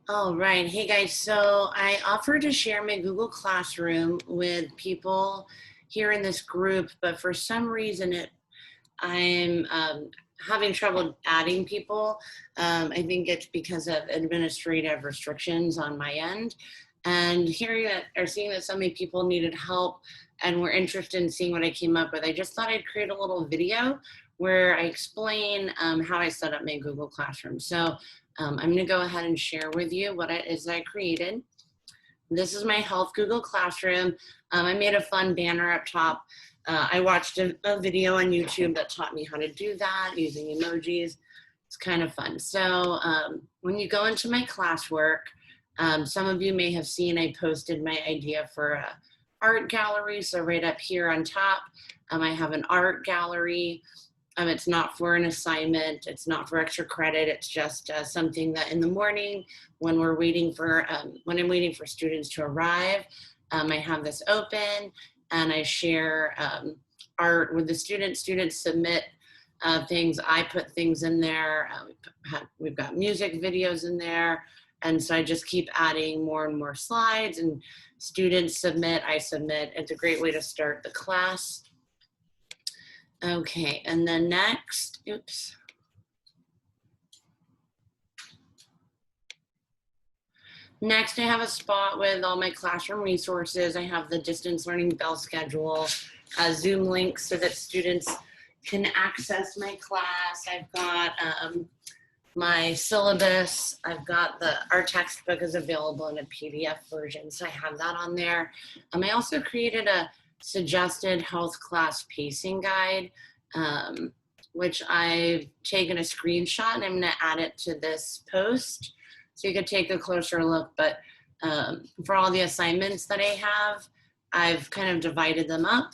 All right. Hey guys, so I offered to share my Google Classroom with people here in this group, but for some reason I'm having trouble adding people. I think it's because of administrative restrictions on my end. And here you are seeing that so many people needed help and were interested in seeing what I came up with. I just thought I'd create a little video where I explain how I set up my Google Classroom. So I'm going to go ahead and share with you what it is I created. This is my Health Google Classroom. I made a fun banner up top. I watched a video on YouTube that taught me how to do that using emojis. It's kind of fun. So when you go into my classwork, some of you may have seen I posted my idea for a art gallery. So right up here on top, I have an art gallery. It's not for an assignment. It's not for extra credit. It's just something that in the morning when we're waiting for, when I'm waiting for students to arrive, I have this open and I share art with the students. Students submit things. I put things in there. We've got music videos in there. And so I just keep adding more and more slides, and students submit, I submit. It's a great way to start the class. Okay, and then next, oops. Next, I have a spot with all my classroom resources. I have the distance learning bell schedule, Zoom links so that students can access my class. I've got my syllabus. I've got our textbook is available in a PDF version, so I have that on there. I also created a suggested health class pacing guide, which I've taken a screenshot and I'm going to add it to this post so you could take a closer look. But for all the assignments that I have, I've kind of divided them up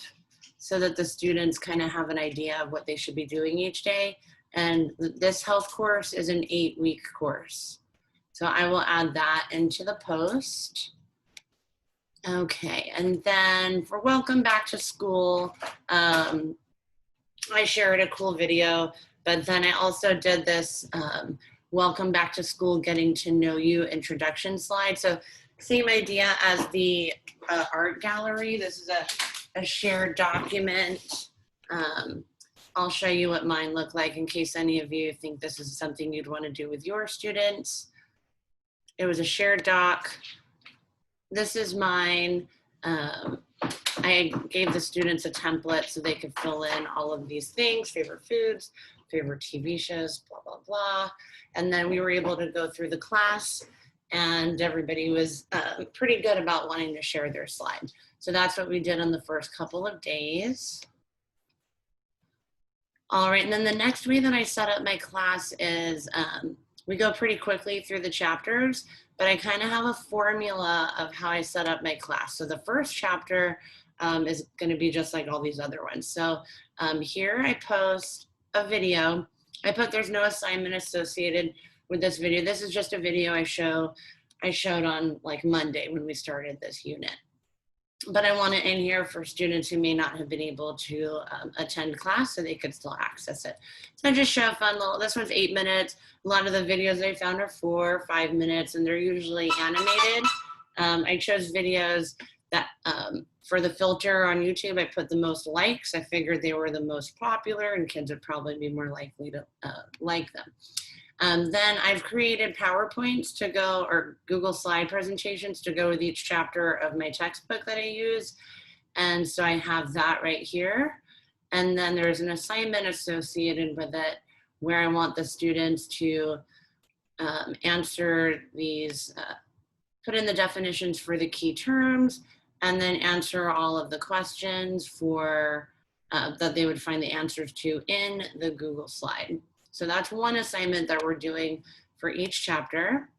so that the students kind of have an idea of what they should be doing each day. And this health course is an 8-week course. So I will add that into the post. Okay, and then for welcome back to school, I shared a cool video, but then I also did this welcome back to school, getting to know you introduction slide. So same idea as the art gallery. This is a shared document. I'll show you what mine look like in case any of you think this is something you'd want to do with your students. It was a shared doc. This is mine. I gave the students a template so they could fill in all of these things, favorite foods, favorite TV shows, blah, blah, blah. And then we were able to go through the class and everybody was pretty good about wanting to share their slide. So that's what we did on the first couple of days. All right, and then the next way that I set up my class is we go pretty quickly through the chapters, but I kind of have a formula of how I set up my class. So the first chapter is going to be just like all these other ones. So here I post a video. I put there's no assignment associated with this video. This is just a video I showed on like Monday when we started this unit. But I want it in here for students who may not have been able to attend class so they could still access it. So I just show a fun little, this one's 8 minutes. A lot of the videos I found are 4 or 5 minutes and they're usually animated. I chose videos that for the filter on YouTube, I put the most likes. I figured they were the most popular and kids would probably be more likely to like them. Then I've created PowerPoints to go, or Google slide presentations to go with each chapter of my textbook that I use. And so I have that right here. And then there's an assignment associated with it where I want the students to answer these, put in the definitions for the key terms, and then answer all of the questions for that they would find the answers to in the Google slide. So that's one assignment that we're doing for each chapter.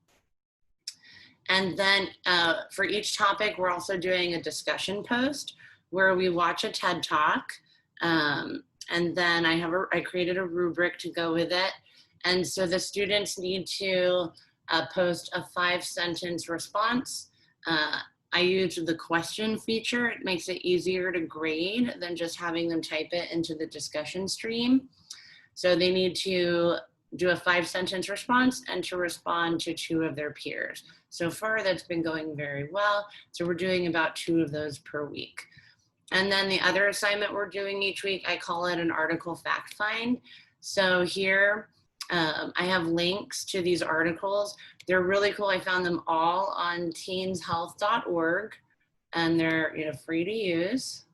And then for each topic, we're also doing a discussion post where we watch a TED Talk. And then I created a rubric to go with it. And so the students need to post a 5-sentence response. I use the question feature. It makes it easier to grade than just having them type it into the discussion stream. So they need to do a 5-sentence response and to respond to 2 of their peers. So far, that's been going very well. So we're doing about 2 of those per week. And then the other assignment we're doing each week, I call it an article fact find. So here, I have links to these articles. They're really cool. I found them all on teenshealth.org, and they're free to use.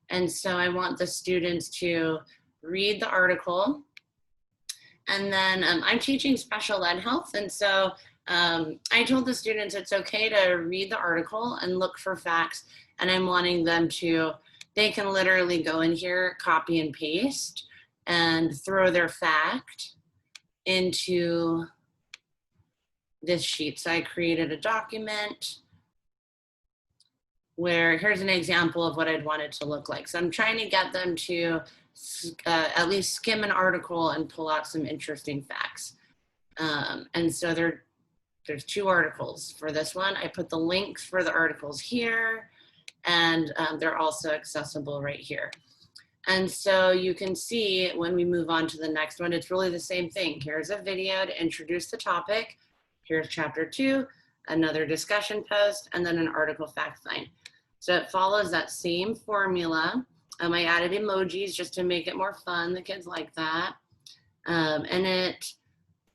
And so I want the students to read the article. And then I'm teaching special ed health. And so I told the students it's okay to read the article and look for facts. And I'm wanting them to, they can literally go in here, copy and paste, and throw their fact into this sheet. So I created a document where here's an example of what I'd want it to look like. So I'm trying to get them to at least skim an article and pull out some interesting facts. And so there's 2 articles for this one. I put the links for the articles here, and they're also accessible right here. And so you can see when we move on to the next one, it's really the same thing. Here's a video to introduce the topic. Here's chapter 2, another discussion post, and then an article fact find. So it follows that same formula. I added emojis just to make it more fun. The kids like that. And it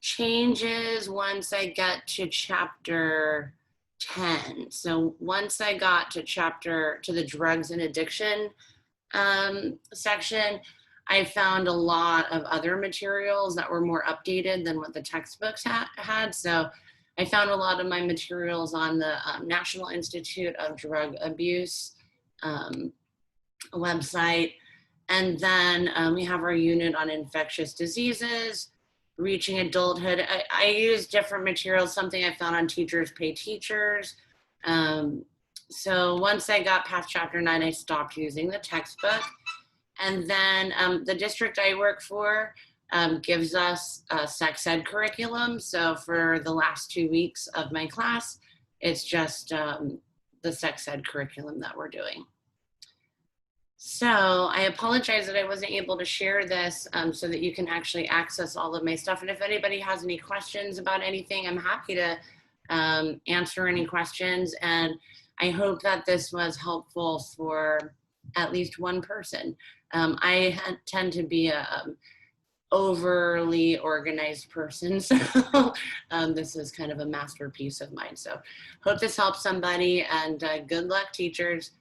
changes once I get to chapter 10. So once I got to the drugs and addiction section, I found a lot of other materials that were more updated than what the textbooks had. So I found a lot of my materials on the National Institute of Drug Abuse website. And then we have our unit on infectious diseases, reaching adulthood. I use different materials, something I found on Teachers Pay Teachers. So once I got past chapter 9, I stopped using the textbook. And then the district I work for gives us a sex ed curriculum. So for the last 2 weeks of my class, it's just the sex ed curriculum that we're doing. So I apologize that I wasn't able to share this so that you can actually access all of my stuff. And if anybody has any questions about anything, I'm happy to answer any questions. And I hope that this was helpful for at least one person. I tend to be a overly organized person, so this is kind of a masterpiece of mine. So hope this helps somebody, and good luck, teachers.